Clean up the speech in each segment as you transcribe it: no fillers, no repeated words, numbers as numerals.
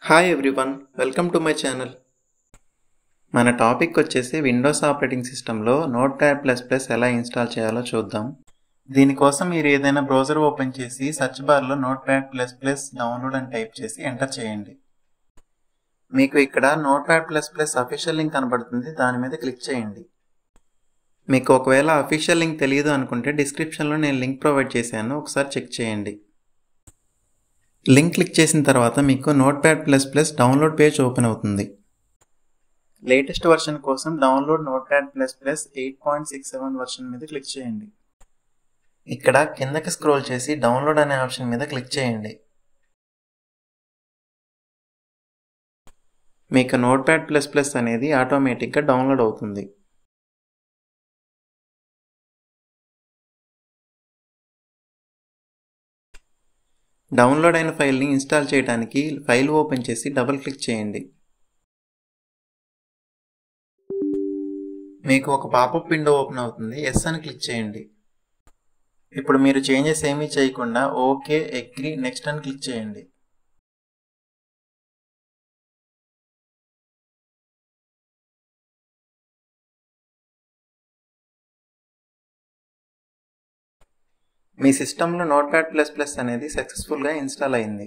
Hi everyone, welcome to my channel. మన topic వచ్చేసి Windows operating సిస్టంలో నోట్ప్యాడ్++ ఎలా ఇన్స్టాల్ చేయాలో చూద్దాం. దీనికోసం మీరు ఏదైనా బ్రౌజర్ ఓపెన్ చేసి సెర్చ్ బార్లో నోట్ప్యాడ్++ డౌన్లోడ్ అని టైప్ చేసి ఎంటర్ చేయండి. మీకు ఇక్కడ నోట్ప్యాడ్++ అఫీషియల్ లింక్ కనబడుతుంది, దాని మీద క్లిక్ చేయండి. మీకు ఒకవేళ అఫీషియల్ లింక్ తెలియదు అనుకుంటే డిస్క్రిప్షన్లో నేను లింక్ ప్రొవైడ్ చేశాను, ఒకసారి చెక్ చేయండి. లింక్ క్లిక్ చేసిన తర్వాత మీకు నోట్ప్యాడ్++ డౌన్లోడ్ పేజ్ ఓపెన్ అవుతుంది. లేటెస్ట్ వర్షన్ కోసం డౌన్లోడ్ నోట్ప్యాడ్++ 8.67 వర్షన్ మీద క్లిక్ చేయండి. ఇక్కడ కిందకి స్క్రోల్ చేసి డౌన్లోడ్ అనే ఆప్షన్ మీద క్లిక్ చేయండి. మీకు నోట్ప్యాడ్++ అనేది ఆటోమేటిక్గా డౌన్లోడ్ అవుతుంది. డౌన్లోడ్ అయిన ఫైల్ని ఇన్స్టాల్ చేయడానికి ఫైల్ ఓపెన్ చేసి డబుల్ క్లిక్ చేయండి. మీకు ఒక పాపప్ విండో ఓపెన్ అవుతుంది, ఎస్ అని క్లిక్ చేయండి. ఇప్పుడు మీరు చేంజెస్ ఏమీ చేయకుండా ఓకే, అగ్రీ, నెక్స్ట్ అని క్లిక్ చేయండి. మీ సిస్టంలో నోట్ప్యాడ్++ అనేది సక్సెస్ఫుల్గా ఇన్స్టాల్ అయింది.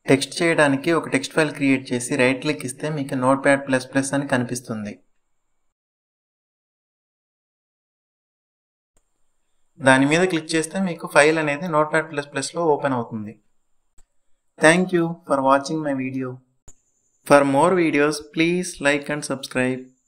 టెక్స్ట్ చేయడానికి ఒక టెక్స్ట్ ఫైల్ క్రియేట్ చేసి రైట్ క్లిక్ ఇస్తే మీకు నోట్ప్యాడ్++ అని కనిపిస్తుంది. దాని మీద క్లిక్ చేస్తే మీకు ఫైల్ అనేది నోట్ప్యాడ్++లో ఓపెన్ అవుతుంది. Thank you for watching my video. For more videos please like and subscribe.